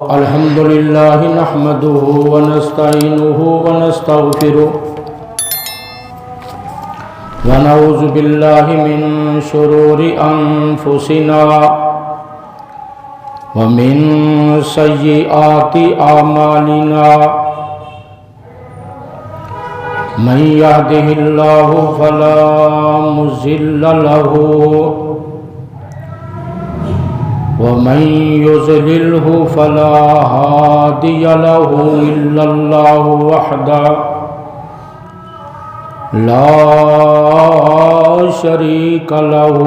الحمد لله نحمده ونستعينه ونستغفره ونعوذ بالله من شرور أنفسنا ومن سيئات أعمالنا من يهده الله فلا مضل له ومن يضلله فلا هادي له إلا الله وحده لا شريك له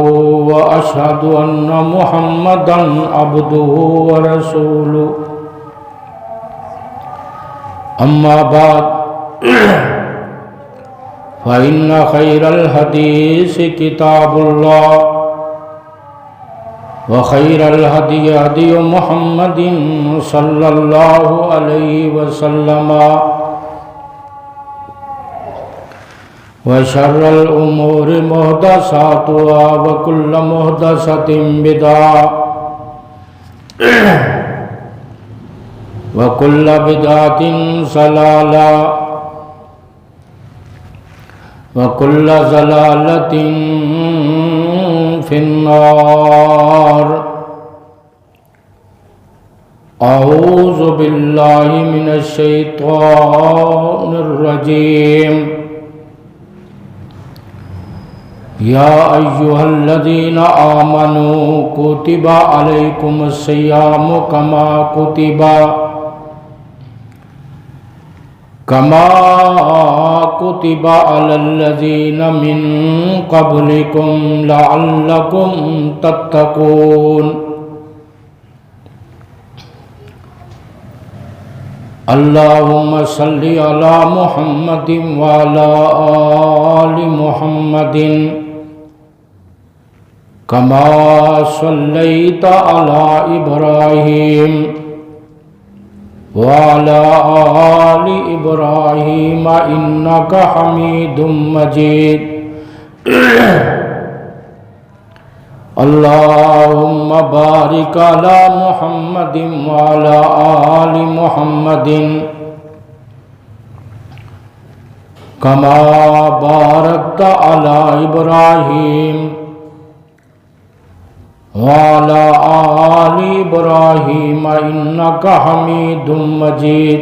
وأشهد أن محمدا عبده ورسوله أما بعد فإن خير الحديث كتاب الله وخير الهدي هدي محمد صلى الله عليه وسلم وشر الأمور محدثاتها وكل محدثة بدعة وكل بدعة ضلالة وكل ضلالة في النار. أعوذ بالله من الشيطان الرجيم. يا أيها الذين آمنوا كتب عليكم الصيام كما كتب على الذين من قبلكم لعلكم تتقون. اللهم صل على محمد وعلى آل محمد كما صليت على إبراهيم وعلى آل إبراهيم إنك حميد مجيد. اللهم بارك على محمد وعلى آل محمد كما باركت على إبراهيم وعلى آل إبراهيم إنك حميد مجيد.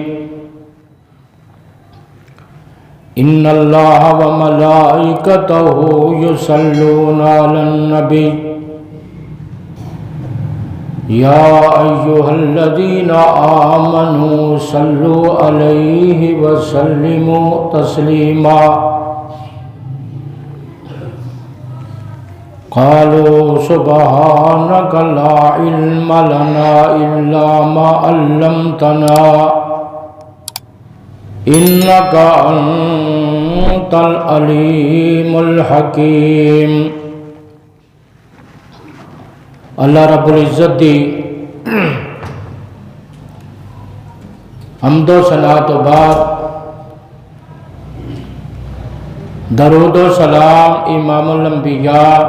إن الله وملائكته يصلون على النبي يا أيها الذين آمنوا صلوا عليه وسلموا تسليما. قالوا سبحانك لا علم لنا إلا ما علمتنا إنك أنت العليم الحكيم. اللہ رب العزت دی حمد و ثنا تو بعد درود و سلام امام الانبیاء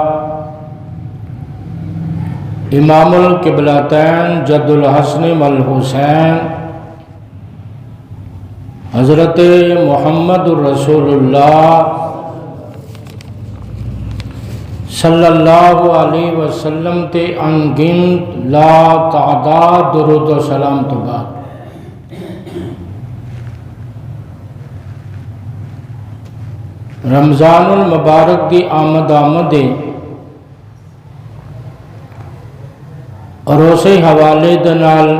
امام القبلتین جد الحسن والحسین حضرت محمد الرسول اللہ صلی اللہ علیہ وسلم تے انگنت لا تعداد درود و سلام تو بعد رمضان المبارک دی آمد اور اسی حوالے دنال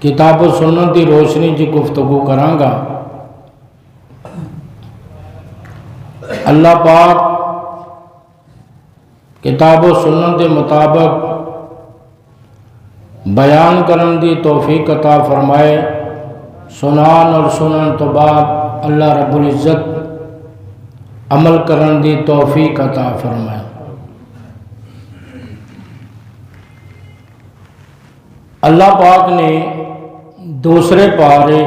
کتاب و سنت دی روشنی جی گفتگو کرانگا. اللہ پاک کتاب و سنت دے مطابق بیان کرن دی توفیق عطا فرمائے. سنان اور سنن تو بعد اللہ رب العزت عمل کرن دی توفیق عطا فرمائے. اللہ پاک نے دوسرے پارے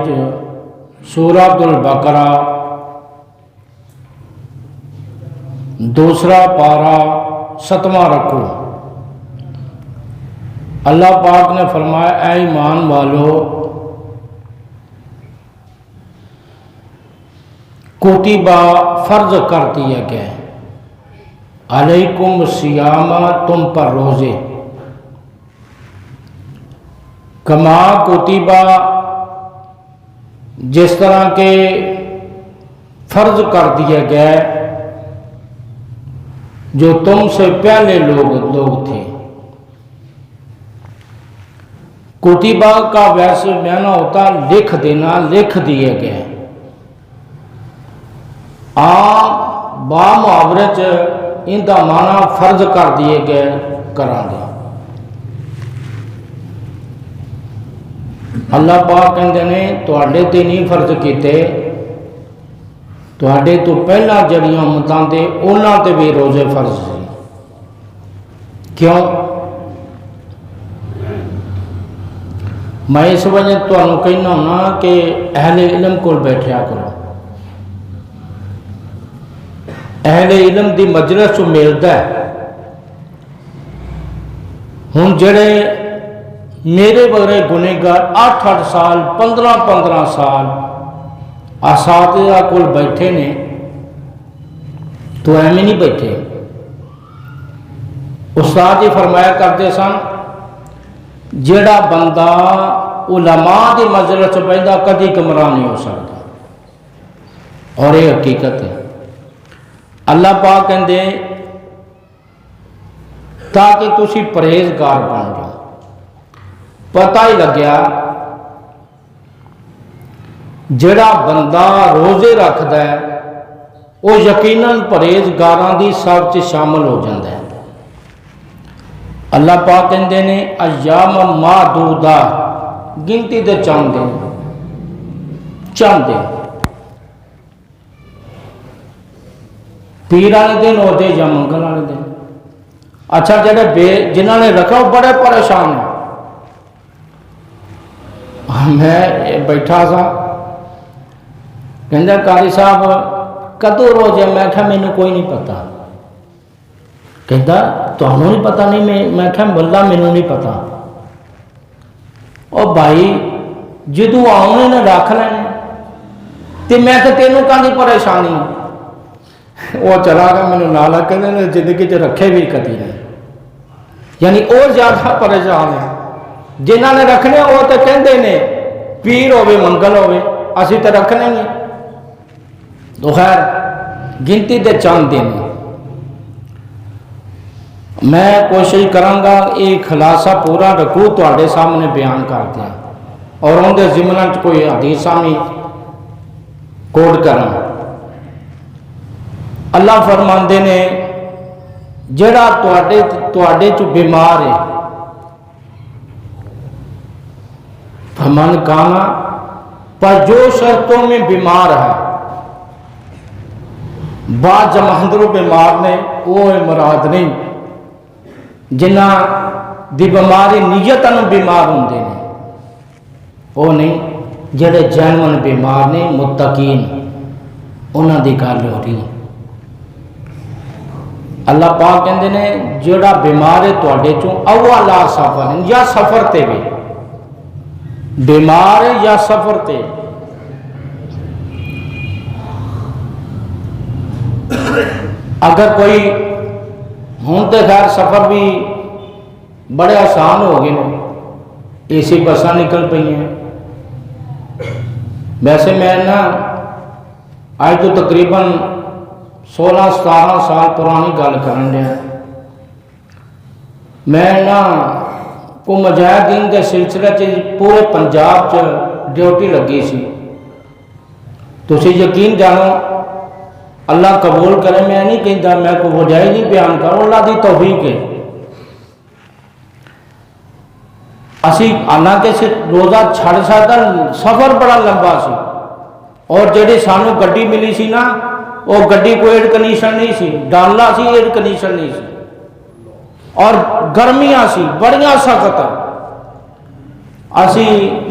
سورۃ البقرہ دوسرا پارا 7واں رکو اللہ پاک نے فرمایا اے ایمان والو کتبہ فرض کر دیا گیا ہے علیکم الصیام تم پر روزے کما کتبہ جس طرح کے فرض کر دیا گیا جو تم سے پہلے لوگ تھے. کتبہ کا ویسے معنی ہوتا لکھ دینا، لکھ دیے گئے. عام با محاورے ان کا معنی فرض کر دیے گئے کران گے. اللہ پاک کہندے نے تواڈے تے نہیں فرض کیتے، تواڈے تو پہلا جڑیاں امتاں تے انہاں تے بھی روزے فرض سی. کیوں؟ میں اس وجہ تمہیں کہنا ہونا کہ اہل علم کو بیٹھیا کرو. اہل علم دی مجلس چ ملتا ہے. ہوں جڑے میرے بغیر گنہگار 8 سال 15 سال اساتذہ کول بیٹھے نے تو ایویں نہیں بیٹھے. استاد جی فرمایا کرتے سن جڑا بندہ علماء دی مجلس بیٹھا کدی گمراہ نہیں ہو سکتا. اور یہ حقیقت ہے. اللہ پاک کہندے تاکہ تسی پرہیزگار بن جاؤ. پتہ ہی لگیا جڑا بندہ روزے رکھدا ہے وہ یقیناً پرہیزگاراں دی صف چ شامل ہو جاتا ہے. اللہ پاک کہندے نے ایام معدودہ گنتی دے چند دن پیر والے دن ہوتے یا منگل والے دن. اچھا جڑے جنہوں نے رکھا وہ بڑے پریشان ہیں. میں بیٹھا سا کہندا قاری صاحب کدوں روزے؟ میں کہا مینوں کوئی نہیں پتا. کہندا تانوں نہیں پتا؟ نہیں. میں کہا واللہ مینوں نہیں پتا. او بھائی جدوں آؤنے نے رکھ لینے تے میں کہ تینوں کہاں پریشانی؟ وہ چلا گیا مینوں نال کہندے نے زندگی چ رکھے بھی کدی نہیں. یعنی وہ زیادہ پریشان ہے. جنہاں نے رکھنے وہ تو کہندے نے پیر ہوے منگل ہوے اسی تو رکھنے ہی. تو خیر گنتی دے چند دن. میں کوشش کرانگا یہ خلاصہ پورا رکھوں تواڈے سامنے بیان کر دیا اور ان دے ضمن کوئی حدیثاں بھی کوٹ کراں. اللہ فرماندے نے جڑا تواڈے چ بیمار ہے فمن کانا پر جو شرطوں میں بیمار ہے. بعض جماندروں بیمار نے وہ مراد نہیں جنہ دی بیماری نیتاں بیمار ہوندے نے وہ نہیں. جڑے جینون بیمار نے متقین انہاں دی گل ہو رہی. اللہ پاک کہندے نے جڑا بیمار ہے تواڈے چوں او علی سفر یا سفر تے بھی بیمار ہے یا سفر تے. اگر کوئی ہوں تو خیر سفر بھی بڑے آسان ہو گئے ہیں. اے سی بساں نکل پئی ہیں. ویسے میں نا آج تو تقریباً 16-17 سال پرانی گل کرن دیا. میں نا کو مجاہدین کے سلسلے پورے پنجاب ڈیوٹی لگی سی. تسی یقین جانو اللہ قبول کرے. میں نہیں کہتا میں کو وجہ نہیں بیان کروں، اللہ دی توفیق ہے. اسی حالانکہ روزہ چھڑ سکتا سفر بڑا لمبا سی اور جڑی سانو گڈی ملی سی نا وہ گڈی کوئی ایئر کنڈیشن نہیں سی، ڈالا سی ایئر کنڈیشن نہیں سی اور گرمیاں سی بڑیاں سخت. اسی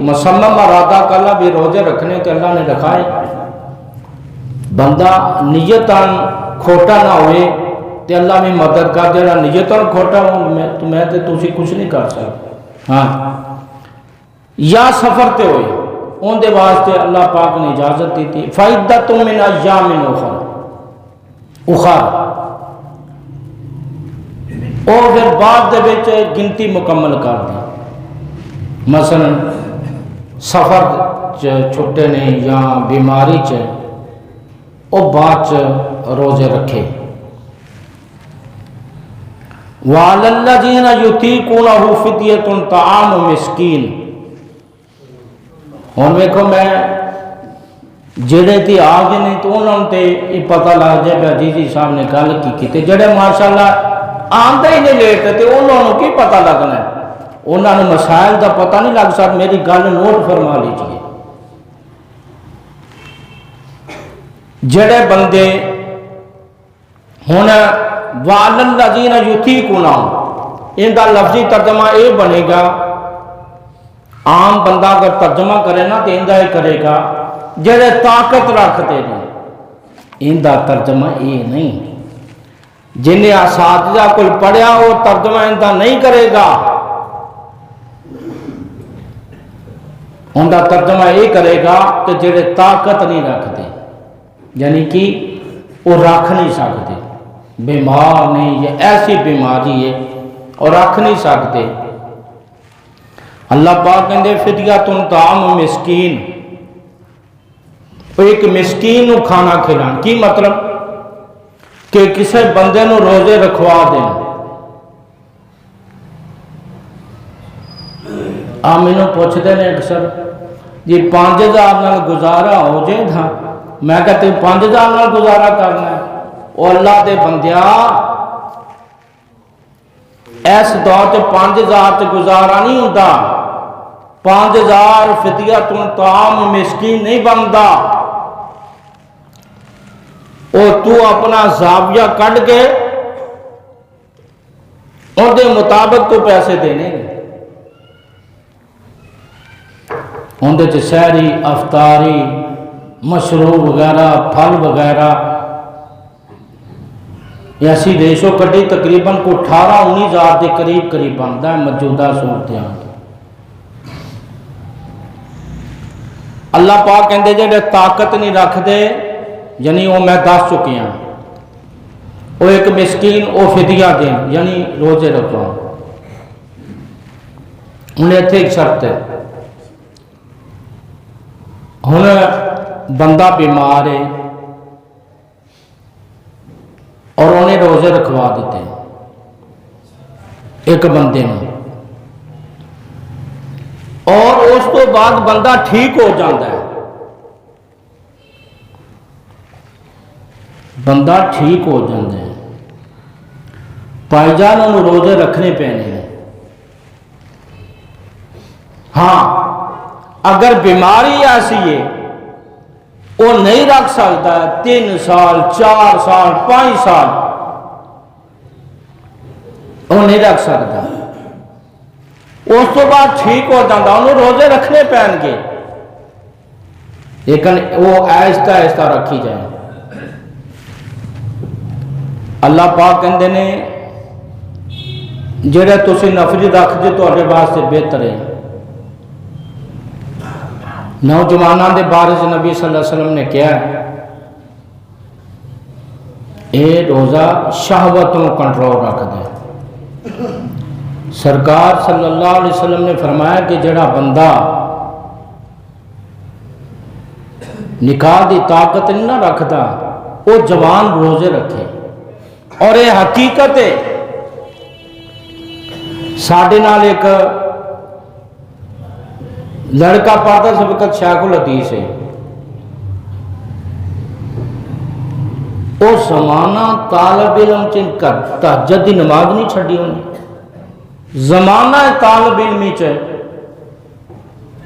مسمم ارادہ کلا بھی روزے رکھنے تے اللہ نے رکھائے. بندہ نیتاں کھوٹا نہ ہوئے تے اللہ بھی مدد کر. جڑا نیتاں کھوٹا ہو میں تے تسی کچھ نہیں کر سکتے. ہاں یا سفر تے ہوئے ان دے واسطے اللہ پاک نے اجازت دی تھی فَعِدَّةٌ مِّنْ أَيَّامٍ اُخَرَ اور پھر بعد دے وچ گنتی مکمل کر دی، مثلا سفر چھٹے نے یا بیماری او بعد روزے رکھے۔ وَعَلَى الَّذِينَ يُطِيقُونَهُ فِدْيَةٌ طَعَامُ مِسْكِينٍ۔ ہوں ویکھو میں جڑے تے آ گئے نے تو انہوں تے یہ پتہ لگ جائے کہ جی صاحب نے گل کی جڑے ماشاءاللہ آمدہ ہی نہیں لیٹ تے انہوں کی پتہ لگنا ہے، انہوں نے مسائل دا پتہ نہیں لگ سکتا، میری گل نوٹ فرما لیجئے۔ جڑے بندے ہن وَعَلَى الَّذِينَ يُطِيقُونَهُ ان دا لفظی ترجمہ یہ بنے گا، عام بندہ اگر ترجمہ کرے نا تو اندہ ہی کرے گا جڑے طاقت رکھتے ہیں، اندہ ترجمہ یہ نہیں، جنہیں اساتذہ کل پڑھیا وہ ترجمہ اندہ نہیں کرے گا، اندہ ترجمہ یہ کرے گا کہ جڑے طاقت نہیں رکھتے، یعنی کہ وہ رکھ نہیں سکتے، بیمار نہیں، یہ ایسی بیماری ہے اور رکھ نہیں سکتے۔ اللہ پاک کہندے فدیۃ طعام مسکین، ایک مسکین نو کھانا کھلانا، کی مطلب کہ کسی بندے نو روزے رکھوا دینا۔ مینوں پوچھتے ہیں اکثر جی 5000 نال گزارا ہو جائے تھا، میں کہتے 5000 نال گزارا کرنا ہے، او اللہ دے بندیا اس دور تے 5000 تے گزارا نہیں ہوتا، 5000 فدیۃ طعام مسکین نہیں بنتا، اور تو اپنا زاویہ کٹ کے ان دے مطابق تو پیسے دینے ان دے سحری افطاری مشروب وغیرہ پھل وغیرہ ایسی ریشو کٹی تقریباً کو 18-19 کے قریب بنتا ہے موجودہ صورتحال۔ اللہ پاک کہندے جڑے طاقت نہیں رکھ دے، یعنی وہ میں دس چکے ہیں، وہ ایک مسکین وہ فدیہ دیں یعنی روزے رکھو۔ انہیں اتنے ایک شرط ہے، ہن بندہ بیمار ہے اور انہیں روزے رکھوا دیتے ایک بندے نے، اور اس تو بعد بندہ ٹھیک ہو جاتا ہے، بندہ ٹھیک ہو جاتا ہے، پائی جان انہوں روزے رکھنے پینے ہیں۔ ہاں اگر بیماری ایسی ہے وہ نہیں رکھ سکتا ہے 3 سال 4 سال 5 سال وہ نہیں رکھ سکتا، اس تو بعد ٹھیک ہو جاتا انہوں روزے رکھنے پہن گے، لیکن وہ آہستہ آہستہ رکھی جائیں۔ اللہ پاک کہندے نے جڑے تسی نفلی رکھ دے تواڈے واسطے بہتر ہے۔ نوجوانوں دے بارے نبی صلی اللہ علیہ وسلم نے کہا اے روزہ شہوتوں کنٹرول رکھ دے۔ سرکار صلی اللہ علیہ وسلم نے فرمایا کہ جڑا بندہ نکاح دی طاقت نہیں نہ رکھتا وہ جوان روزے رکھے، اور یہ حقیقت ہے۔ ساڈے نال ایک لڑکا پڑھتا اس وقت شیخ الحدیث ہے، وہ زمانہ طالب علم چن کر تہجد دی نماز نہیں چھڑی انہیں، زمانہ طالب علمی چ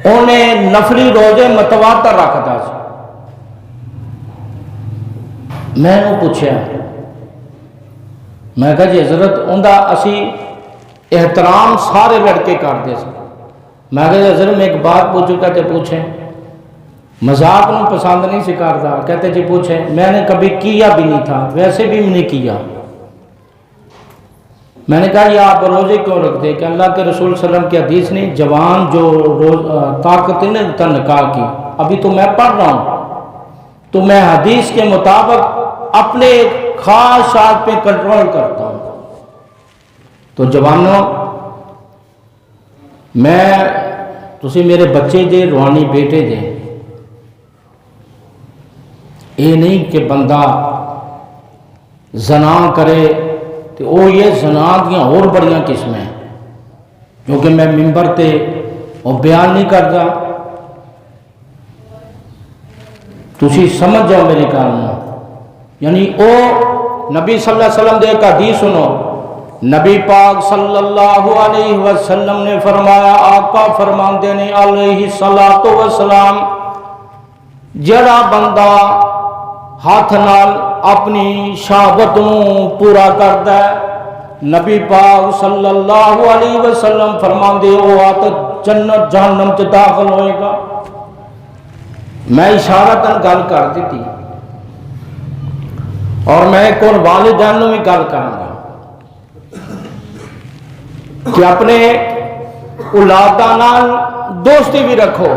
انہیں نفلی روزے متواتر رکھتا سی۔ میں نے پوچھا، میں کہا جی حضرت اندہ اسی احترام سارے لڑکے کرتے سے، میں کہا جی حضرت میں ایک بات پوچھوں، کہتے پوچھیں، مذاق نو پسند نہیں سکھارتا، کہتے جی پوچھیں، میں نے کبھی کیا بھی نہیں تھا، ویسے بھی میں نے کیا، میں نے کہا یہ آپ روزے کیوں رکھتے؟ کہ اللہ کے رسول صلی اللہ علیہ وسلم کی حدیث نہیں، جوان جو طاقت ہے نا نکاح کی، ابھی تو میں پڑھ رہا ہوں تو میں حدیث کے مطابق اپنے خواہشات پہ کنٹرول کرتا ہوں۔ تو جوانوں، تسی میرے بچے جے، روحانی بیٹے جے، یہ نہیں کہ بندہ زنا کرے تو وہ یہ زنا دیا اور بڑیاں قسمیں جو کہ میں ممبر تے وہ بیان نہیں کرتا، تسی سمجھ جاؤ میرے کارن۔ یعنی او نبی صلی اللہ علیہ وسلم دے ایک حدیث سنو، نبی پاک صلی اللہ علیہ وسلم نے فرمایا، آقا فرماندے نے علیہ الصلوۃ والسلام، جڑا بندہ ہاتھ نال اپنی شہوت نوں پورا کردا ہے، نبی پاک صلی اللہ علیہ وسلم فرماندے او آت جنت جہنم چ داخل ہوئے گا۔ میں اشارتاً گل کر دیتی اور میں ایک اور والدین نوں بھی گل کراں گا کہ اپنے اولاداں نال دوستی بھی رکھو۔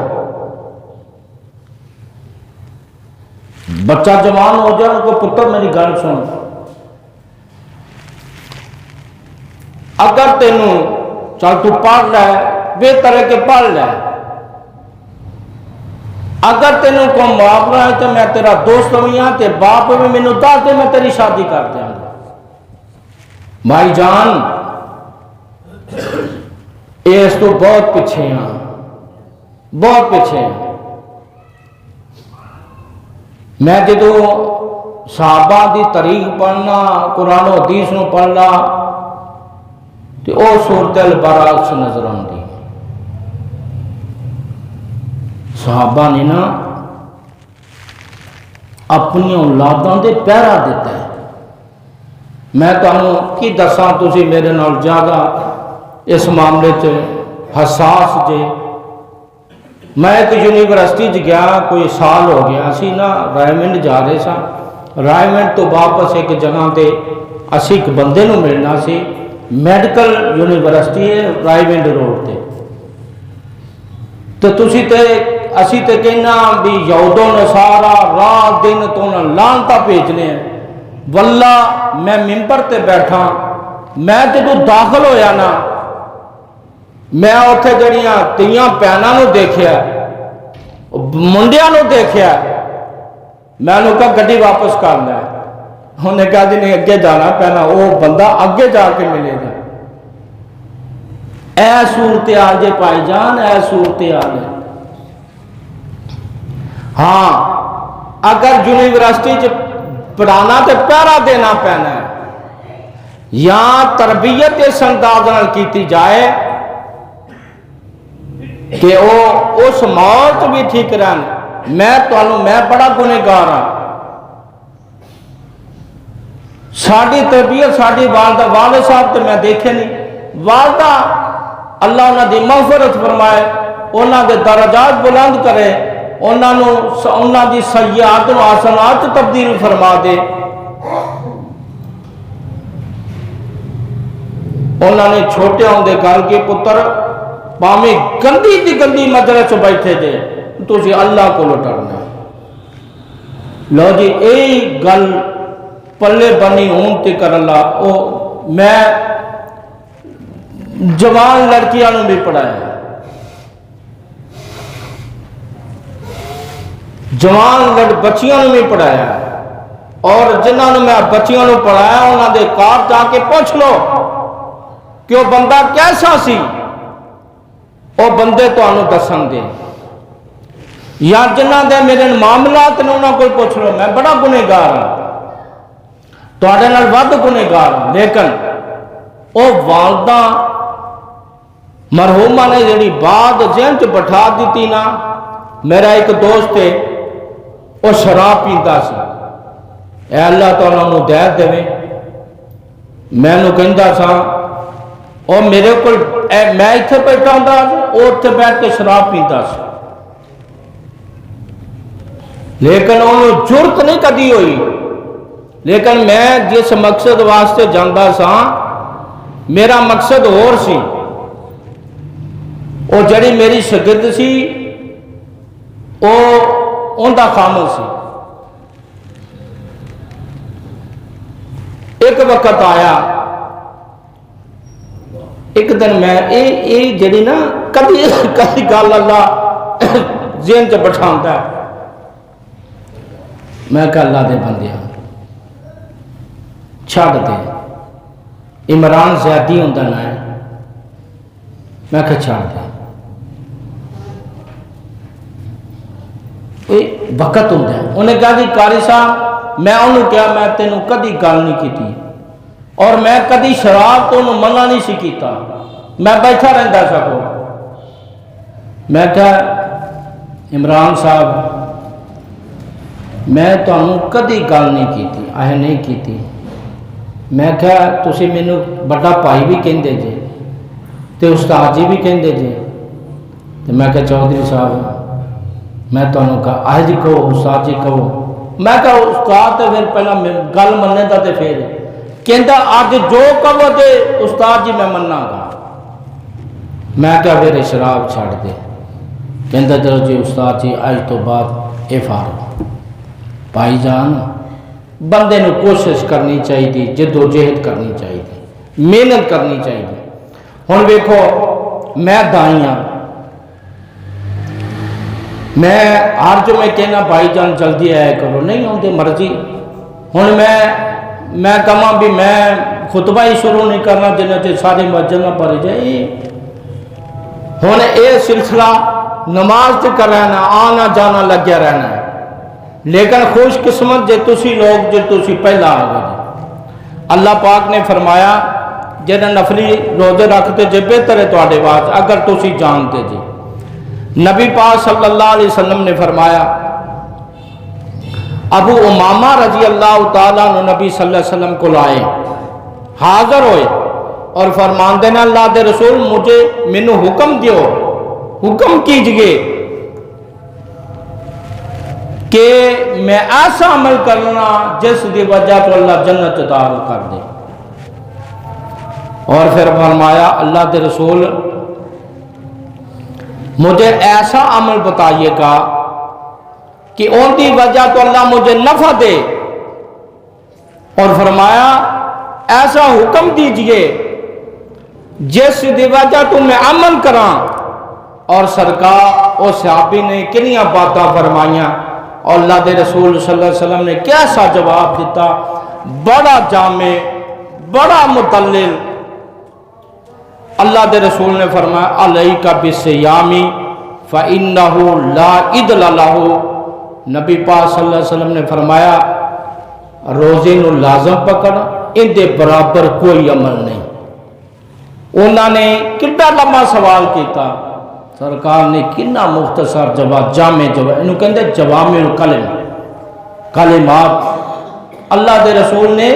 بچہ جوان ہو جائے ان کو پتر میری گل سن، اگر تینوں چل تو پڑھ لے، بہتر ہے کہ پڑھ لے، اگر تینوں کو معاملہ ہے تو میں تیرا دوست بھی ہاں تے باپ بھی مینوں دس دے، میں تیری شادی کر دیا گا۔ بھائی جان اس تو بہت پیچھے ہاں، بہت پیچھے ہیں۔ میں جدو صحابہ دی تاریخ پڑھنا، قرآن و حدیث نو پڑھنا تو او صورتحال برعکس نظر آتی۔ صحابہ نے نا اپنی اولاداں دے پہرا دیتا ہے۔ میں تانوں کی دساں، تسی میرے نال زیادہ اس معاملے سے حساس جے۔ میں ایک یونیورسٹی گیا، کوئی سال ہو گیا سی نا، رائمنڈ جا رہے سا، رائمنڈ تو واپس ایک جگہ تے اسی ایک بندے نو ملنا سی، میڈیکل یونیورسٹی ہے رائمنڈ روڈ تے۔ تو تسی تے اسی تے کہنا بھی یہود و نصارا رات دن تو نہ لعنتاں بھیجنے ہیں۔ واللہ میں ممبر تے بیٹھا، میں جدو داخل ہویا نا، میں اتنے جڑیاں تیاں پینا نو دیکھیا، منڈیاں نو دیکھیا، میں نے کہا گڈی واپس کرنا ہے۔ انہوں نے کہا جی نہیں اگے جانا پینا، وہ بندہ اگے جا کے ملے گا۔ اے صورتحال جے پائی جان، اے صورتحال ہے۔ ہاں اگر یونیورسٹی پڑھانا تو پہرا دینا پینا ہے، یا تربیت اس انداز نال کیتی جائے کہ وہ اس موت بھی ٹھیک رہن۔ میں بڑا گنہگار ہاں، ساری تربیت ساری والد صاحب تو میں دیکھے نہیں، والدہ اللہ انہاں دی مغفرت فرمائے، انہاں دے درجات بلند کرے، انہاں دی سیئات و حسنات تبدیل فرما دے۔ انہاں نے چھوٹے ہوندے گھر کے پتر پاویں گندی دی گندی مجلس بیٹھے جے، تسی اللہ کو ڈرنا۔ لو جی یہی گل پلے بنی ہون تے کر اللہ، میں جوان لڑکیاں نو بھی پڑھایا، جوان بچیاں نو بھی پڑھایا، اور جنہاں نو میں بچیاں نو پڑھایا انہاں دے کار جا کے پوچھ لو کہ وہ بندہ کیسا سی، وہ بندے تو انہوں دسن دے، یا جنہ دے میرے معاملات نے انہوں کوئی پوچھ لو۔ میں بڑا گنہگار ہوں، تو آڑے نال ود گنہگار ہوں، لیکن وہ والدہ مرحومہ نے جڑی بات ذہن چ بٹھا دیتی نا، میرا ایک دوست ہے وہ شراب پیندا سی، اے اللہ تعالیٰ نو دیر دے، میں نو کہندا سا اور میرے کو میں اتنے بیٹھا ہوں، وہ اتنے بیٹھ کے شراب پیندا سی، لیکن انہوں جرت نہیں کدی ہوئی۔ لیکن میں جس مقصد واسطے جاندا سا میرا مقصد اور سی، وہ جڑی میری شگرد سی وہ ان دا خامل سی۔ ایک وقت آیا، ایک دن میں جڑی نا کدی گل اللہ ذہن چ بٹھاتا ہے، میں کہ اللہ دے بندیاں چھڑ دے، عمران زیادی ہوں نا ہے، میں کہ چھڑ دے، وقت ہوں ہے۔ انہیں کہا کہ قاری صاحب میں انہوں کیا میں تینوں کدی گل نہیں کی اور میں کدی شراب تو انہوں منع نہیں سی کیتا، میں بیٹھا رہندا سکو۔ میں کہا عمران صاحب میں تو انہوں کدی گل نہیں کیتی، آہ نہیں کیتی۔ میں کہا تسی مینوں بڑا بھائی بھی کہندے جے تے استاد جی بھی کہندے جے، تے میں کہا چودھری صاحب میں تو انہوں کہا آہ جی کہو، استاد جی کہو۔ میں کہا استاد تے پھر پہلا گل مننے دا تے پھر کہندا آج جو کہو تے استاد جی میں مننا گا۔ میں کہا پھر شراب چھڑ دے، کہندا چلو جی استاد جی آج تو بعد اے فارغ۔ بھائی جان بندے نو کوشش کرنی چاہیے، جد و جہد کرنی چاہیے، محنت کرنی چاہیے۔ ہن ویکھو میں دائی ہاں، میں ہر جو میں کہنا بھائی جان جلدی آیا کرو، نہیں ہوندے مرضی۔ ہن میں کہاں بھی میں خطبہ ہی شروع نہیں کرنا جنہیں چھ سارے مسجد نہ پڑھ جائے۔ ہن اے سلسلہ نماز تے کر رہنا، آنا جانا لگیا رہنا ہے، لیکن خوش قسمت جے تسی لوگ جو تسی پہلا آ گئے۔ اللہ پاک نے فرمایا جنہیں نفلی روزے رکھتے جے بہتر ہے تواڈے واسطے اگر تسی جانتے جے۔ نبی پاک صلی اللہ علیہ وسلم نے فرمایا، ابو امامہ رضی اللہ تعالیٰ عنہ نبی صلی اللہ علیہ وسلم کو لائے، حاضر ہوئے اور فرمان دینا اللہ دے رسول مجھے منو حکم دیو، حکم کیجئے کہ میں ایسا عمل کرنا جس دی وجہ تو اللہ جنت عطا کر دے۔ اور پھر فرمایا اللہ دے رسول مجھے ایسا عمل بتائیے گا کہ ان دی وجہ تو اللہ مجھے نفع دے، اور فرمایا ایسا حکم دیجئے جس دی وجہ تو میں عمل کراں۔ اور سرکار اور صحابی نے کنیاں باتاں فرمائیاں اور اللہ دے رسول صلی اللہ علیہ وسلم نے کیسا جواب دیتا، بڑا جامع، بڑا مدلل۔ اللہ دے رسول نے فرمایا علیک بالصیام فإنہ لا عدل لہ۔ نبی پاک صلی اللہ علیہ وسلم نے فرمایا روزے نو لازم پکڑ، ان دے برابر کوئی عمل نہیں۔ انہوں نے کتنا لمبا سوال کیتا، سرکار نے کتنا مختصر جواب، جامع جواب، انہوں کہندے جوامع الکلم، کلمات۔ اللہ دے رسول نے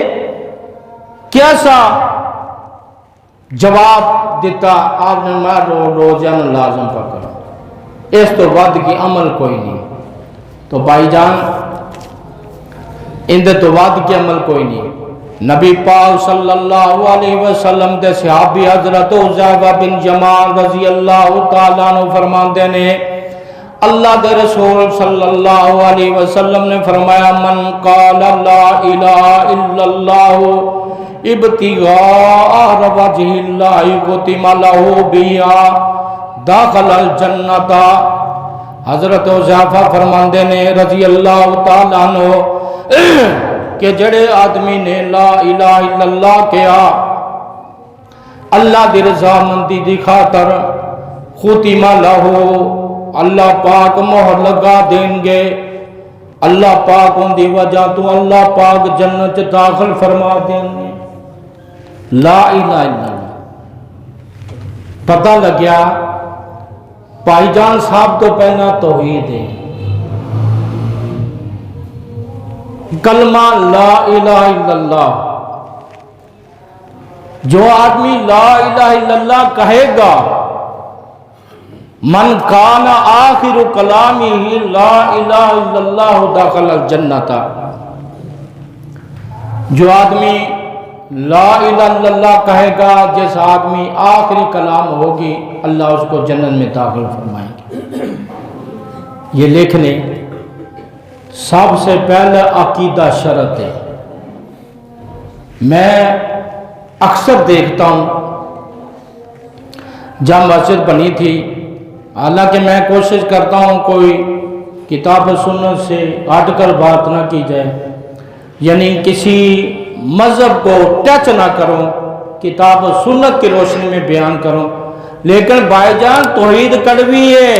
کیسا جواب دیتا، آپ نے میں روزہ نو لازم پکڑ، اس تو ود کی عمل کوئی نہیں۔ تو بھائی جان اندے تو ود کی عمل کوئی نہیں۔ نبی پاک صلی اللہ علیہ وسلم دے صحابی حضرت حذیفہ بن یمان رضی اللہ تعالیٰ عنہ فرماندے نے اللہ دے رسول صلی اللہ علیہ وسلم نے فرمایا من قال لا الہ الا اللہ ابتغاء وجہ اللہ ختم لہ بہا داخل الجنت۔ حضرت حذیفہ فرماندے نے رضی اللہ تعالیٰ عنہ کہ جڑے آدمی نے لا الہ الا اللہ کیا اللہ دی رضا مندی دی خاطر ختم لہ، اللہ پاک مہر لگا دیں گے، اللہ پاک ان دی وجہ تو اللہ پاک جنت داخل فرما دیں گے۔ لا الہ الا اللہ پتہ لگیا بھائی جان صاحب تو پہنا توحید ہے، کلمہ لا الہ الا اللہ۔ جو آدمی لا الہ الا اللہ کہے گا من کان آخر کلامہ لا الہ الا اللہ داخل الجنت۔ جو آدمی لا الہ الا اللہ کہے گا، جس آدمی آخری کلام ہوگی اللہ اس کو جنت میں داخل فرمائیں گے۔ یہ لکھ لیں، سب سے پہلے عقیدہ شرط ہے۔ میں اکثر دیکھتا ہوں جب مسجد بنی تھی، حالانکہ میں کوشش کرتا ہوں کوئی کتاب و سنت سے ہٹ کر بات نہ کی جائے، یعنی کسی مذہب کو ٹچ نہ کروں، کتاب و سنت کی روشنی میں بیان کروں، لیکن بھائی جان توحید کڑوی ہے،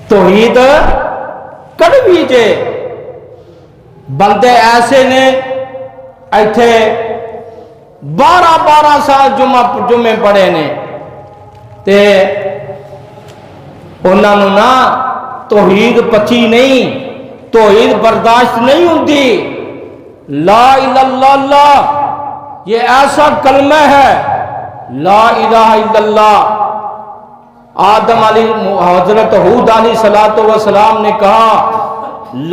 توحید کڑوی جے۔ بندے ایسے نے ایتھے 12 سال جمعے پڑھے نے تے انہاں نوں نا توحید پچی نہیں، توحید برداشت نہیں ہوتی۔ لا الہ الا اللہ یہ ایسا کلمہ ہے، لا الہ الا اللہ۔ آدم حضرت ہود علیہ السلام نے کہا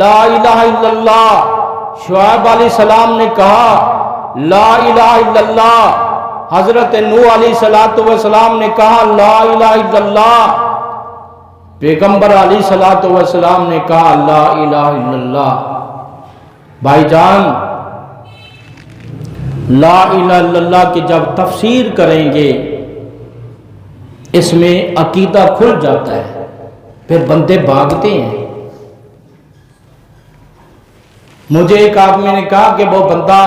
لا الہ الا اللہ، شعیب علیہ السلام نے کہا لا الہ الا اللہ، حضرت نوح علیہ السلام نے کہا لا الہ الا اللہ، پیغمبر علیہ السلام نے کہا لا الہ الا اللہ۔ بھائی جان لا الہ الا اللہ کی جب تفسیر کریں گے اس میں عقیدہ کھل جاتا ہے، پھر بندے بھاگتے ہیں۔ مجھے ایک آدمی نے کہا کہ وہ بندہ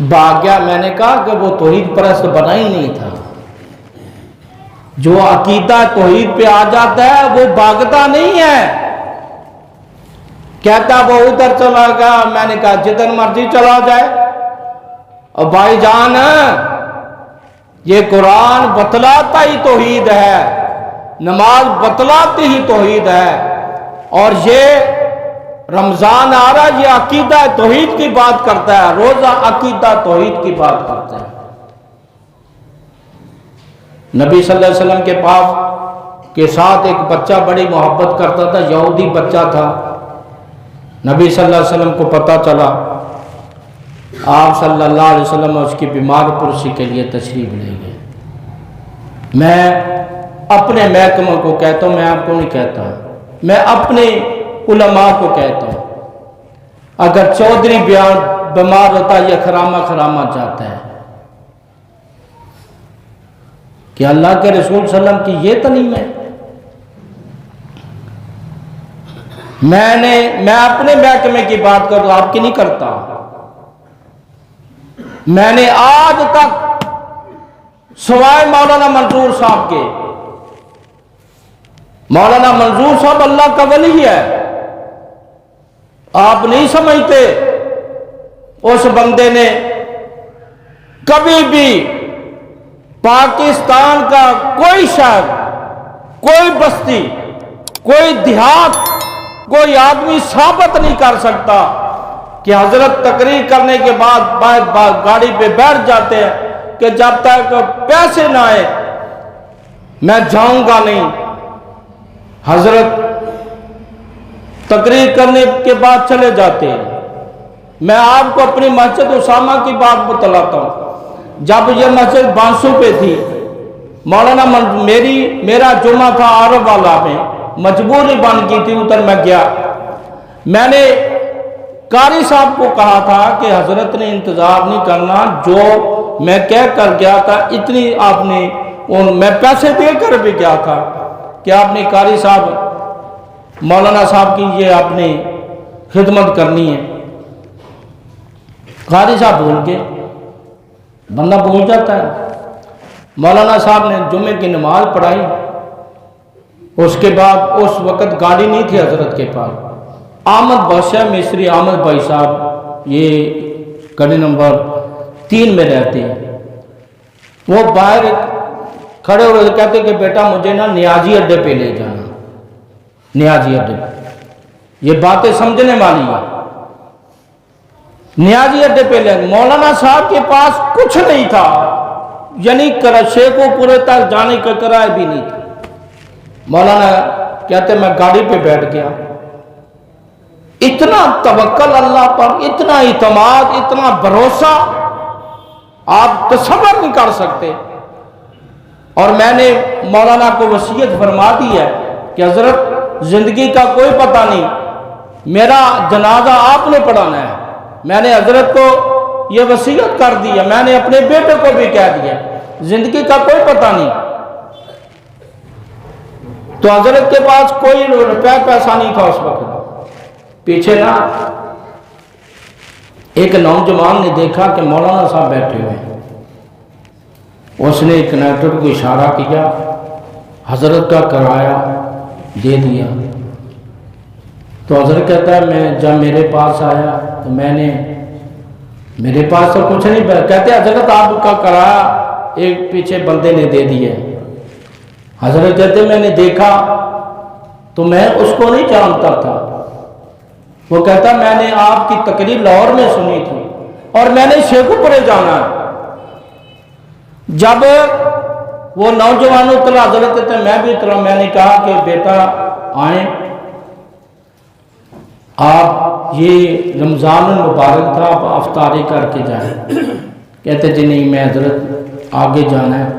بھاگ گیا، میں نے کہا کہ وہ توحید پرست بنا ہی نہیں تھا۔ جو عقیدہ توحید پہ آ جاتا ہے وہ بھاگتا نہیں ہے، کہتا وہ ادھر چلا گیا، میں نے کہا جدھر مرضی چلا جائے۔ اور بھائی جان یہ قرآن بتلاتا ہی توحید ہے، نماز بتلاتی ہی توحید ہے، اور یہ رمضان آ رہا ہے یہ عقیدہ توحید کی بات کرتا ہے، روزہ عقیدہ توحید کی بات کرتا ہے۔ نبی صلی اللہ علیہ وسلم کے پاس کے ساتھ ایک بچہ بڑی محبت کرتا تھا، یہودی بچہ تھا۔ نبی صلی اللہ علیہ وسلم کو پتہ چلا، آپ صلی اللہ علیہ وسلم اس کی بیمار پرسی کے لیے تشریف لے گئے۔ میں اپنے محکمہ کو کہتا ہوں، میں آپ کو نہیں کہتا ہوں، میں اپنے علماء کو کہتا ہوں، اگر چودھری بیمار ہوتا ہے یہ خرامہ جاتا ہے کہ اللہ کے رسول صلی اللہ علیہ وسلم کی یہ تعلیم ہے۔ میں اپنے محکمے کی بات کرتا ہوں، آپ کی نہیں کرتا۔ میں نے آج تک سوائے مولانا منظور صاحب کے، مولانا منظور صاحب اللہ کا ولی ہے، آپ نہیں سمجھتے اس بندے نے کبھی بھی پاکستان کا کوئی شہر، کوئی بستی، کوئی دیہات، کوئی آدمی ثابت نہیں کر سکتا کہ حضرت تقریر کرنے کے بعد گاڑی پہ بیٹھ جاتے ہیں کہ جب تک پیسے نہ آئے میں جاؤں گا نہیں۔ حضرت تقریر کرنے کے بعد چلے جاتے ہیں۔ میں آپ کو اپنی مسجد اسامہ کی بات بتلاتا ہوں، جب یہ مسجد بانسو پہ تھی، مولانا میرا جمعہ تھا عرب والا میں، مجبوری بن کی تھی، ادھر میں گیا۔ میں نے قاری صاحب کو کہا تھا کہ حضرت نے انتظار نہیں کرنا، جو میں کہہ کر گیا تھا اتنی آپ نے، میں پیسے دے کر بھی گیا تھا کہ آپ نے قاری صاحب مولانا صاحب کی یہ آپ نے خدمت کرنی ہے۔ قاری صاحب بھول گئے، بندہ بھول جاتا ہے۔ مولانا صاحب نے جمعے کی نماز پڑھائی، اس کے بعد اس وقت گاڑی نہیں تھی حضرت کے پاس۔ احمد بادشاہ مصری احمد بھائی صاحب یہ گلی نمبر 3 میں رہتے ہیں، وہ باہر کھڑے ہوئے کہتے کہ بیٹا مجھے نا نیازی اڈے پہ لے جانا، نیازی اڈے پہ۔ یہ باتیں سمجھنے والی ہیں۔ نیازی اڈے پہ لے، مولانا صاحب کے پاس کچھ نہیں تھا، یعنی شیخو پورے تک جانے کا کرایہ بھی نہیں تھا۔ مولانا کہتے میں گاڑی پہ بیٹھ گیا، اتنا توکل اللہ پر، اتنا اعتماد، اتنا بھروسہ آپ تصور نہیں کر سکتے۔ اور میں نے مولانا کو وصیت فرما دی ہے کہ حضرت زندگی کا کوئی پتہ نہیں، میرا جنازہ آپ نے پڑھانا ہے۔ میں نے حضرت کو یہ وصیت کر دی ہے، میں نے اپنے بیٹے کو بھی کہہ دیا، زندگی کا کوئی پتہ نہیں۔ تو حضرت کے پاس کوئی روپے پیسہ نہیں تھا اس وقت۔ پیچھے نا ایک نوجوان نے دیکھا کہ مولانا صاحب بیٹھے ہوئے ہیں، اس نے کنیکٹر کو اشارہ کیا، حضرت کا کرایہ دے دیا۔ تو حضرت کہتا ہے میں جب میرے پاس آیا تو میں نے، میرے پاس تو کچھ نہیں، کہتے حضرت آپ کا کرایہ ایک پیچھے بندے نے دے دیا۔ حضرت کہتے میں نے دیکھا تو میں اس کو نہیں جانتا تھا۔ وہ کہتا میں نے آپ کی تقریر لاہور میں سنی تھی اور میں نے شیخو پورے جانا ہے۔ جب وہ نوجوان اترا، حضرت کہتے میں بھی اترا، میں نے کہا کہ بیٹا آئیں، آپ یہ رمضان المبارک تھا، آپ افطاری کر کے جائیں۔ کہتے جی نہیں میں حضرت آگے جانا ہے۔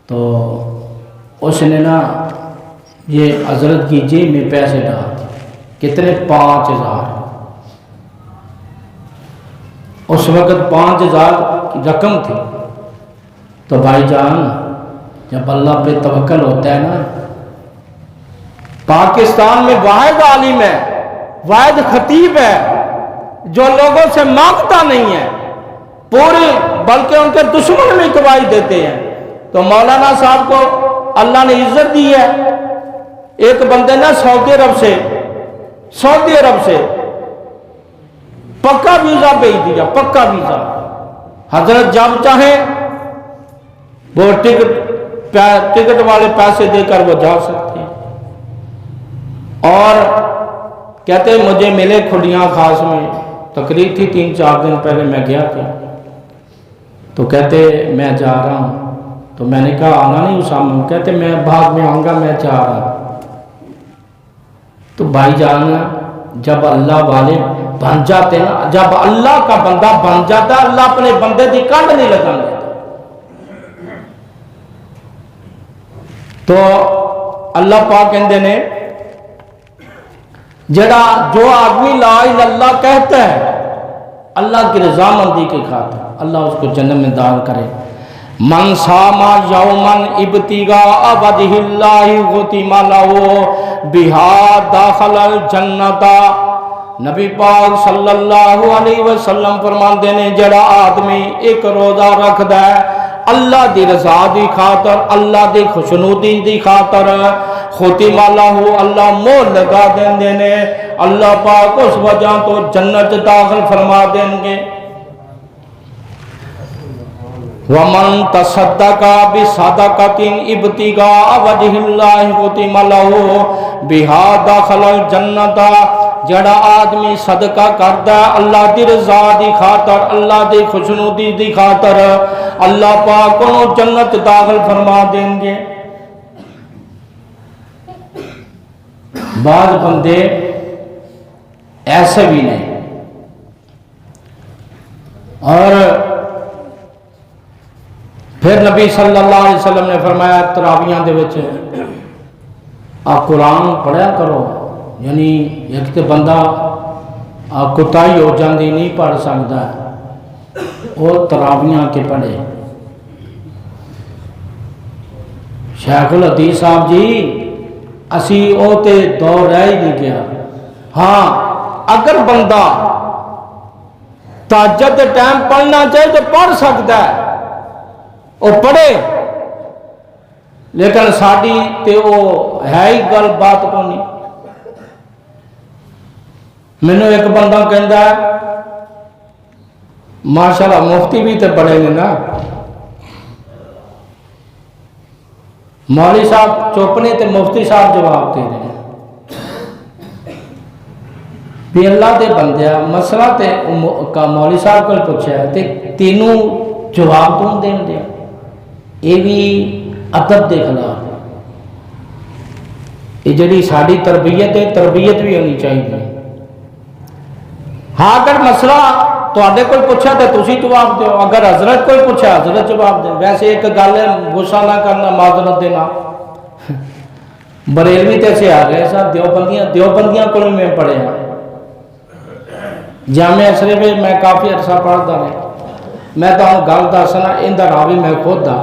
تو اس نے نا یہ حضرت کی جیب میں پیسے ڈال دیے، کتنے 5000۔ اس وقت 5000 کی رقم تھی۔ تو بھائی جان جب اللہ پہ توکل ہوتا ہے نا، پاکستان میں واحد عالم ہے، واحد خطیب ہے جو لوگوں سے مانگتا نہیں ہے پورے، بلکہ ان کے دشمن میں گواہی دیتے ہیں۔ تو مولانا صاحب کو اللہ نے عزت دی ہے۔ ایک بندے نے سعودی عرب سے پکا ویزا بھیج دیا، پکا ویزا۔ حضرت جب چاہیں وہ ٹکٹ والے پیسے دے کر وہ جا سکتے ہیں۔ اور کہتے مجھے ملے کھڑیاں خاص میں، تقریر تھی 3-4 دن پہلے میں گیا تھا۔ تو کہتے میں جا رہا ہوں، تو میں نے کہا آنا نہیں اسامہ، کہتے میں بعد میں آؤں گا، میں جا رہا ہوں۔ تو بھائی جان جب اللہ والے بن جاتے نا، جب اللہ کا بندہ بن جاتا، اللہ اپنے بندے دی کنڈ نہیں لگن دیتا۔ تو اللہ پاک کہندے نے جڑا جو آدمی لا الہ الا اللہ کہتا ہے اللہ کی رضامندی کے خاطر، اللہ اس کو جنت میں داخل کرے۔ من صام یوما ابتغاء وجہ اللہ ختم لہ بہا داخل الجنت۔ نبی پاک صلی اللہ علیہ وسلم فرماندے نے جڑا آدمی ایک روزہ رکھدا ہے اللہ دی رضا دی خاطر، اللہ دی خوشنودی دی خاطر، ختم لہ اللہ مہر لگا دیندے نے، اللہ پاک اس وجہ تو جنت داخل فرما دیں گے۔ وَمَن تَصَدَّقَ بِصَدَقَةٍ ابْتِغَاءَ وَجْهِ اللَّهِ ختم لہ بِهَا دَخَلَ الْجَنَّةَ۔ جڑا آدمی صدقہ کردا ہے اللہ دی رضا دی خاطر، اللہ دی خوشنودی دی خاطر، اللہ پاک انہوں جنت داخل فرما دیں گے۔ بعض بندے ایسے بھی نہیں، اور پھر نبی صلی اللہ علیہ وسلم نے فرمایا تراویحاں دے وچ آپ قرآن پڑھیا کرو، یعنی ایک تے بندہ کوتاہی ہو جاندی نہیں پڑھ سکتا وہ تراویحاں کے پڑھے۔ شیخ الحدیث صاحب جی اسی او تے دور رہ ہی نہیں گیا۔ ہاں اگر بندہ تہجد دے ٹائم پڑھنا چاہے تو پڑھ سکتا ہے، وہ پڑھے، لیکن ساڈی تے وہ ہے ہی گل بات کو نہیں۔ مینوں ایک بندہ کہندا ہے ماشاءاللہ مفتی بھی تے بڑے نے نا، مولوی صاحب چپ نے تے مفتی صاحب جواب دے رہے ہیں بھی اللہ دے بندیا مسئلہ تے کا مولوی صاحب کو پوچھا ہے تے تینوں جواب تو دین دیا، یہ بھی ادب دے خلاف ہے۔ یہ جڑی ساری تربیت ہے، تربیت بھی ہونی چاہیے۔ ہاں اگر مسئلہ تواڈے کول پوچھا تو تسی جواب دیو، اگر حضرت کوئی پوچھا حضرت جواب دے. ویسے ایک گل ہے غصہ نہ کرنا معذرت دینا. بریلوی تے سے آ گئے صاحب دیوبندیاں کو میں پڑھیا جامعہ اشرف میں کافی عرصہ پڑھتا رہا. میں تو گل دسنا ان دا راوی میں خود دا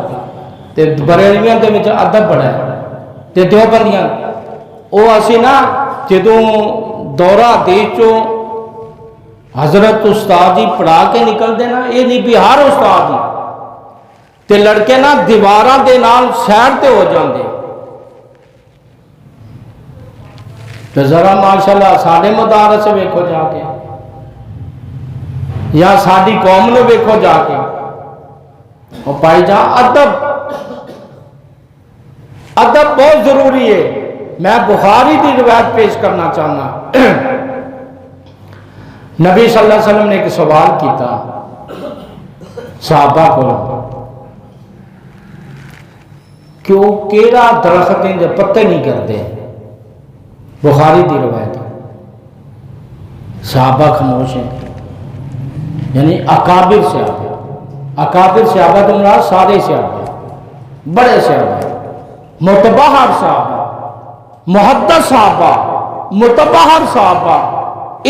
تے بریلویاں دے وچ ادب بڑا ہے تے دیوبندیاں او اسی نا جدوں دورہ حدیث چوں حضرت استاد جی پڑھا کے نکل دینا یہ نہیں بھی ہر استاد جی تے لڑکے نا دیواراں دے نال سیر تے ہو جاندے. تو ذرا ماشاءاللہ ساڈے مدارس ویکھو جا کے یا ساری قوم نو ویکھو جا کے. اور پائی جان ادب بہت ضروری ہے. میں بخاری کی روایت پیش کرنا چاہنا. نبی صلی اللہ علیہ وسلم نے ایک سوال کیتا صحابہ کو کہ وہ کیڑا درخت دے پتے نہیں کرتے. بخاری کی روایت. صحابہ خاموش ہیں یعنی اکابر صحابہ تو مراد سارے صحابہ بڑے صحابہ متبحر صحابہ محدث صحابہ متبحر صحابہ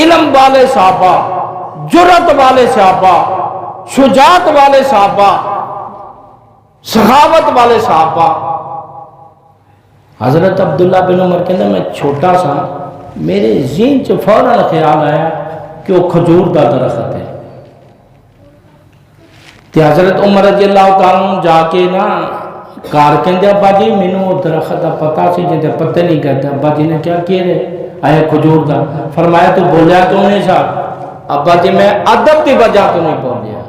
علم والے صحابہ جرت والے صحابہ شجاعت والے صحابہ سخاوت والے صحابہ. حضرت عبداللہ بن عمر کہنا میں چھوٹا سا میرے ذہن چ فوراً خیال آیا کہ وہ کھجور کا درخت ہے. تو حضرت عمر رضی اللہ تعالیٰ جا کے نا کار کہندے ابا جی مینوں درخت کا پتا سی جے پتے نہیں کرتے. ابا جی نے کیا کہہ رہے آیا کھجور کا. فرمایا تو بولیا کیوں نہیں صاحب؟ ابا جی میں ادب کی وجہ تو نہیں بولیا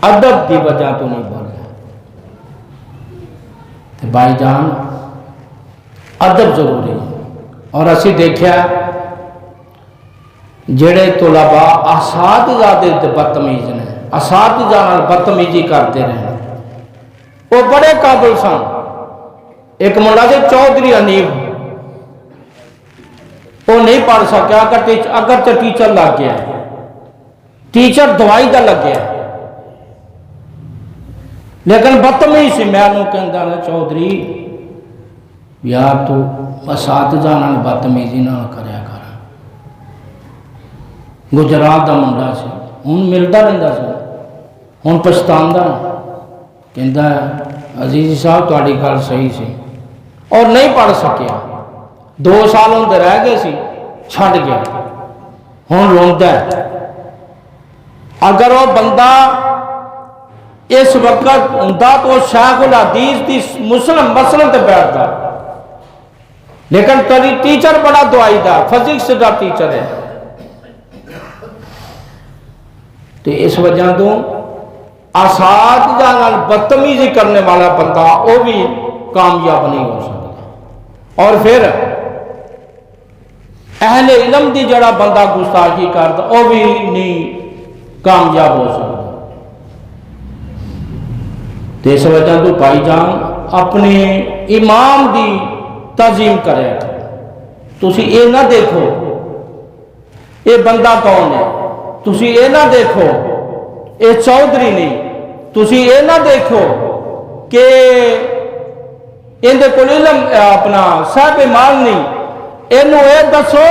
ادب کی وجہ تو نہیں بولیا. بھائی جان ادب ضروری ہے. اور اسی دیکھا جڑے طلباء اساتذہ دے بدتمیز نے اساتذہ نال بدتمیزی کرتے رہے وہ بڑے قابل سن. ایک منڈا سے چودھری انیب وہ نہیں پڑھ سکیا اگر تو ٹیچر لگ گیا ٹیچر دوائی کا لگ گیا لیکن بدتمیز سی. میں انہوں کہندا نا چودھری یار تو اساتذہ نال بدتمیزی نہ کریا کر. گجرات دا منڈا سی ہوں ملتا رہتا سا ہوں پچھتانا کہندا عزیز صاحب تہاڈی گل صحیح سی اور نہیں پڑھ سکیا 2 سال اندر رہ گئے سی چھڈ گیا ہوں روندا ہے. اگر وہ بندہ اس وقت ہوندا تو شیخ الحدیث دی مسلم تے بیٹھتا. لیکن تیری ٹیچر بڑا دعائی دا فزکس دا ٹیچر ہے. تو اس وجہ تو اساتذہ نال بدتمیزی کرنے والا بندہ وہ بھی کامیاب نہیں ہو سکتا. اور پھر اہل علم دی جڑا بندہ گستاخی کرتا وہ بھی نہیں کامیاب ہو سکتا. تو اس وجہ تو بھائی جان اپنے امام دی تعظیم کرے. تسی یہ نہ دیکھو یہ بندہ کون ہے, تسی یہ نہ دیکھو یہ چودھری نہیں, تسی یہ نہ دیکھو کہ اندے کول علم اپنا صاحب مال نہیں. اینو اے دسو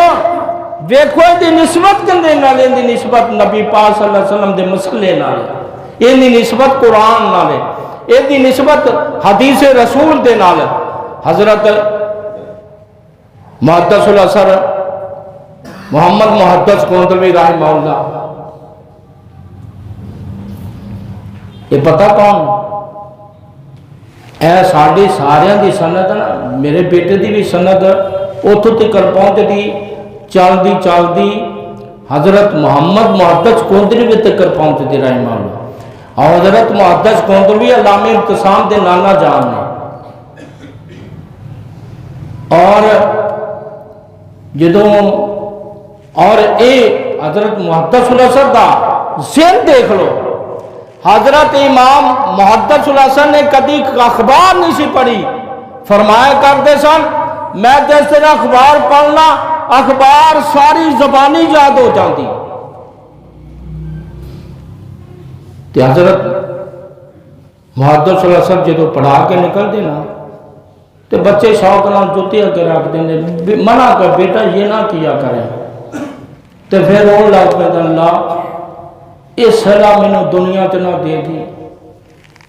ویکھو دی نسبت کندے نال, دی نسبت نبی پاک صلی اللہ علیہ وسلم دے مسئلے نال, دی نسبت قرآن نال, دی نسبت حدیث رسول دے نال. حضرت محدث الاثر محمد محدث کوندلوی رحمہ اللہ یہ پتہ کون اے ساڑی ساریاں دی سند نا میرے بیٹے دی بھی سند اتھو تکر پہنچ دی چال دی حضرت محمد محدث کوندلوی تکر پہنچ دی رحمہ اللہ. اور حضرت محدث کوندلوی علامہ ابتسام دے نانا جان نے. اور جدوں اور اے حضرت محدث الاثر دا ذہن دیکھ لو. حضرت امام محدث الاثر نے کدی اخبار نہیں سی پڑھی. فرمایا کرتے سن میں جس دن اخبار پڑھنا اخبار ساری زبانی یاد ہو جاتی. تے حضرت محمد صلی اللہ علیہ وسلم جدو پڑھا کے نکل دینا تو بچے شوق نال جوتی اگے رکھ دیں، منع کر بیٹا یہ نہ کیا کریں. تو پھر وہ لگ پہ اللہ یہ صلہ مینوں دنیا چ نہ دے دی،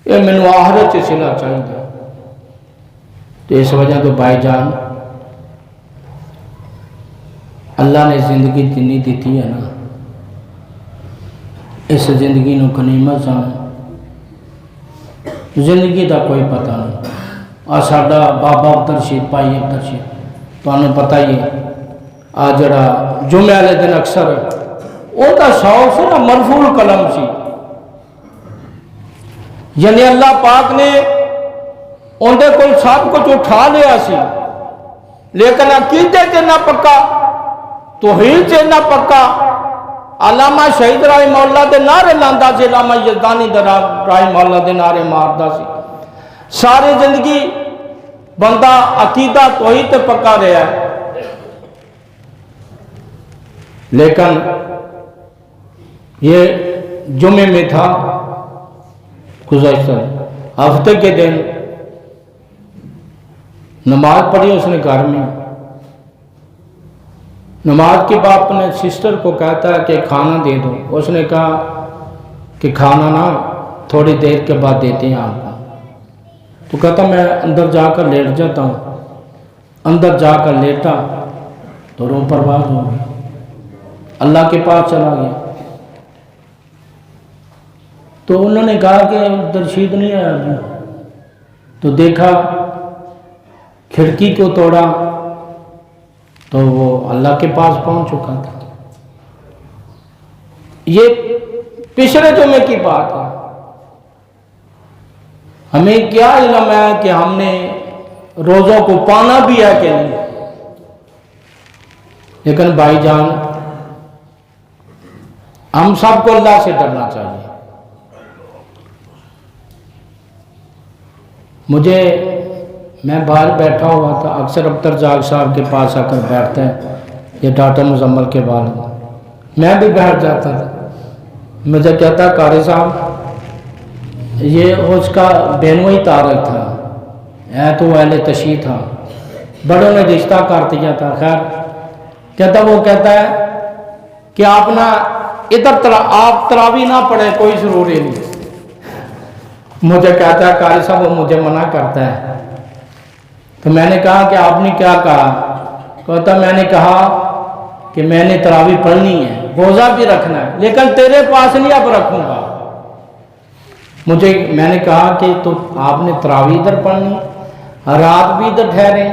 یہ مینوں آخرت چ صلہ چاہیے. تو اس وجہ تو بھائی جان اللہ نے زندگی جنی دیتی ہے نا، اس زندگی نو غنیمت سمجھ. زندگی دا کوئی پتہ نہیں. اور ساڈا بابا عبد رشید، بھائی عبد رشید، تمہیں پتہ ہی ہے، آ جڑا جمعے والے دن اکثر وہ کا شوق سے نا مرفوع قلم سی، یعنی اللہ پاک نے اندر کوئی سب کچھ اٹھا لیا سی، لیکن عقیدے سے نہ پکا، توحید سے نہ پکا. علامہ شہید رحمہ اللہ دے نعرے لاندا سی، علامہ یزدانی رحمہ اللہ دے نعرے ماردا سی. ساری زندگی بندہ عقیدہ توحید تے پکا رہا ہے، لیکن یہ جمعے میں تھا گزشتہ ہفتے کے دن نماز پڑھی اس نے گھر میں. نماز کے بعد اپنے سسٹر کو کہتا ہے کہ کھانا دے دو. اس نے کہا کہ کھانا نہ تھوڑی دیر کے بعد دیتے ہیں آپ کو. تو کہتا میں اندر جا کر لیٹ جاتا ہوں. اندر جا کر لیٹا تو روح پرواز ہو گئی، اللہ کے پاس چلا گیا. تو انہوں نے کہا کہ عبدالرشید نہیں آیا ابھی. تو دیکھا کھڑکی کو توڑا تو وہ اللہ کے پاس پہنچ چکا تھا. یہ پچھلے جمعے کی بات ہے. ہمیں کیا علم ہے کہ ہم نے روزوں کو پانا بھی ہے کہ نہیں. لیکن بھائی جان ہم سب کو اللہ سے ڈرنا چاہیے. میں باہر بیٹھا ہوا تھا، اکثر ابتر جاگ صاحب کے پاس آ کر بیٹھتے ہیں، یہ ڈاکٹر مزمل کے والد. میں بھی بیٹھ جاتا تھا. مجھے کہتا قاری صاحب یہ اس کا بینوئی تارک تھا، ہے تو اہل تشیع تھا، بڑوں نے رشتہ کر دیا تھا. خیر وہ کہتا ہے کہ آپ نہ ادھر آپ تراویح نہ پڑھیں، کوئی ضروری نہیں. مجھے کہتا ہے قاری صاحب وہ مجھے منع کرتا ہے. تو میں نے کہا کہ آپ نے کیا کہا؟ کہتا میں نے کہا کہ میں نے تراویح پڑھنی ہے، روزہ بھی رکھنا ہے، لیکن تیرے پاس نہیں اب رکھوں گا. میں نے کہا کہ تو آپ نے تراویح ادھر پڑھنی، رات بھی ادھر ٹھہرے،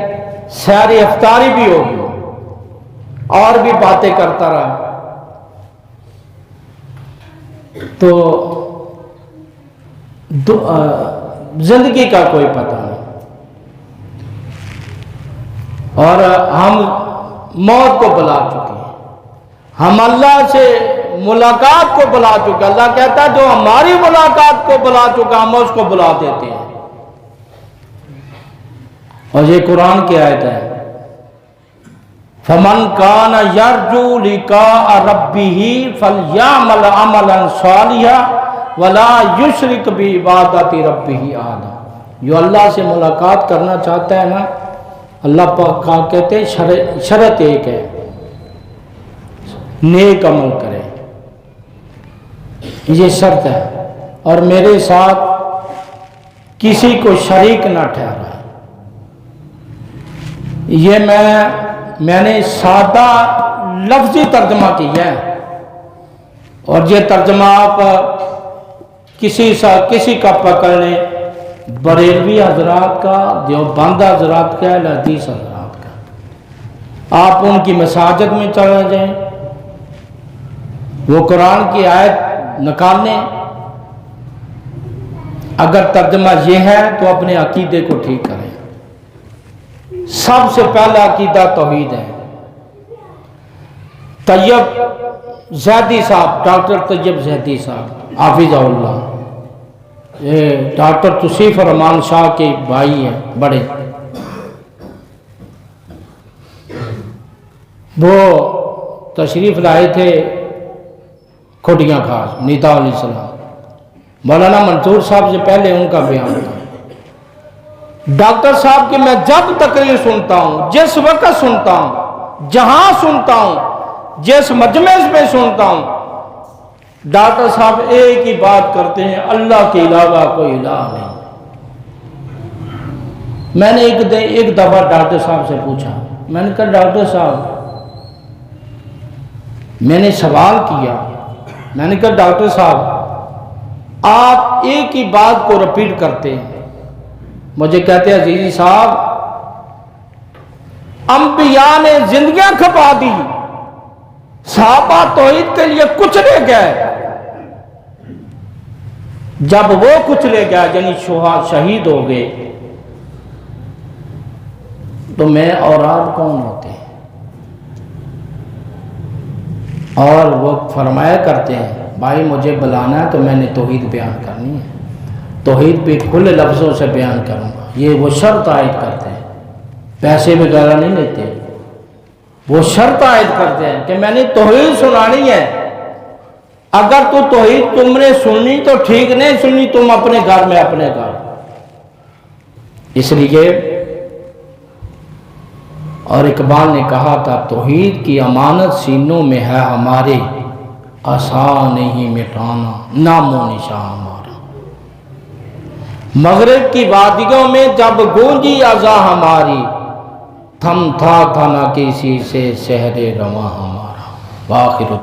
سحری افطاری بھی ہوگی، اور بھی باتیں کرتا رہا. تو زندگی کا کوئی پتہ نہیں، اور ہم موت کو بلا چکے ہیں، ہم اللہ سے ملاقات کو بلا چکے. اللہ کہتا ہے جو ہماری ملاقات کو بلا چکا ہم اس کو بلا دیتے ہیں. اور یہ قرآن کی آیت ہے، فَمَنْ كَانَ يَرْجُو لِقَاءَ رَبِّهِ فَلْيَعْمَلْ عَمَلًا صَالِحًا وَلَا يُشْرِكْ بِعِبَادَةِ رَبِّهِ أَحَدًا. جو اللہ سے ملاقات کرنا چاہتا ہے نا، اللہ پاک کہتے ہیں شرط ایک ہے، نیک عمل کرے، یہ شرط ہے، اور میرے ساتھ کسی کو شریک نہ ٹھہرائے. یہ میں نے سادہ لفظی ترجمہ کیا ہے، اور یہ ترجمہ آپ کسی کا پکڑ لیں، بریلوی حضرات کا، دیوبند حضرات کا، حدیث حضرات کا. آپ ان کی مساجد میں چلے جائیں، وہ قرآن کی آیت نکالیں، اگر ترجمہ یہ ہے تو اپنے عقیدے کو ٹھیک کریں. سب سے پہلا عقیدہ توحید ہے. طیب زیدی صاحب، ڈاکٹر طیب زیدی صاحب حافظہ اللہ، یہ ڈاکٹر توصیف الرحمان شاہ کے بھائی ہیں بڑے. وہ تشریف لائے تھے کھوٹیاں خاص نیتا علیہ السلام، مولانا منصور صاحب سے پہلے ان کا بیان تھا۔ ڈاکٹر صاحب کی میں جب تقریر سنتا ہوں، جس وقت سنتا ہوں، جہاں سنتا ہوں، جس مجمع میں سنتا ہوں، ڈاکٹر صاحب ایک ہی بات کرتے ہیں، اللہ کے علاوہ کوئی الہ نہیں۔ میں نے ایک دفعہ ڈاکٹر صاحب سے پوچھا، میں نے کہا ڈاکٹر صاحب، میں نے سوال کیا، میں نے کہا ڈاکٹر صاحب آپ ایک ہی بات کو رپیٹ کرتے ہیں، مجھے کہتے ہیں عزیزی صاحب انبیاء نے زندگیاں کھپا دی، صحابہ توحید کے لیے کچلے گئے، جب وہ کچلے گئے یعنی شہید ہو گئے تو میں اور آپ کون ہوتے ہیں؟ اور وہ فرمایا کرتے ہیں بھائی مجھے بلانا ہے تو میں نے توحید بیان کرنی ہے، توحید بھی کھلے لفظوں سے بیان کروں گا۔ یہ وہ شرط عائد کرتے ہیں، پیسے وغیرہ نہیں لیتے، وہ شرط عائد کرتے ہیں کہ میں نے توحید سنانی ہے، اگر تو توحید تم نے سننی تو ٹھیک، نہیں سننی تم اپنے گھر میں اپنے گھر۔ اس لیے اور اقبال نے کہا تھا توحید کی امانت سینوں میں ہے ہمارے، آسان نہیں مٹانا نام و نشان ہمارا۔ مغرب کی وادیوں میں جب گونجی اذاں ہماری، تھم تھا نہ کسی سے شہر رواں ہمارا۔ واخر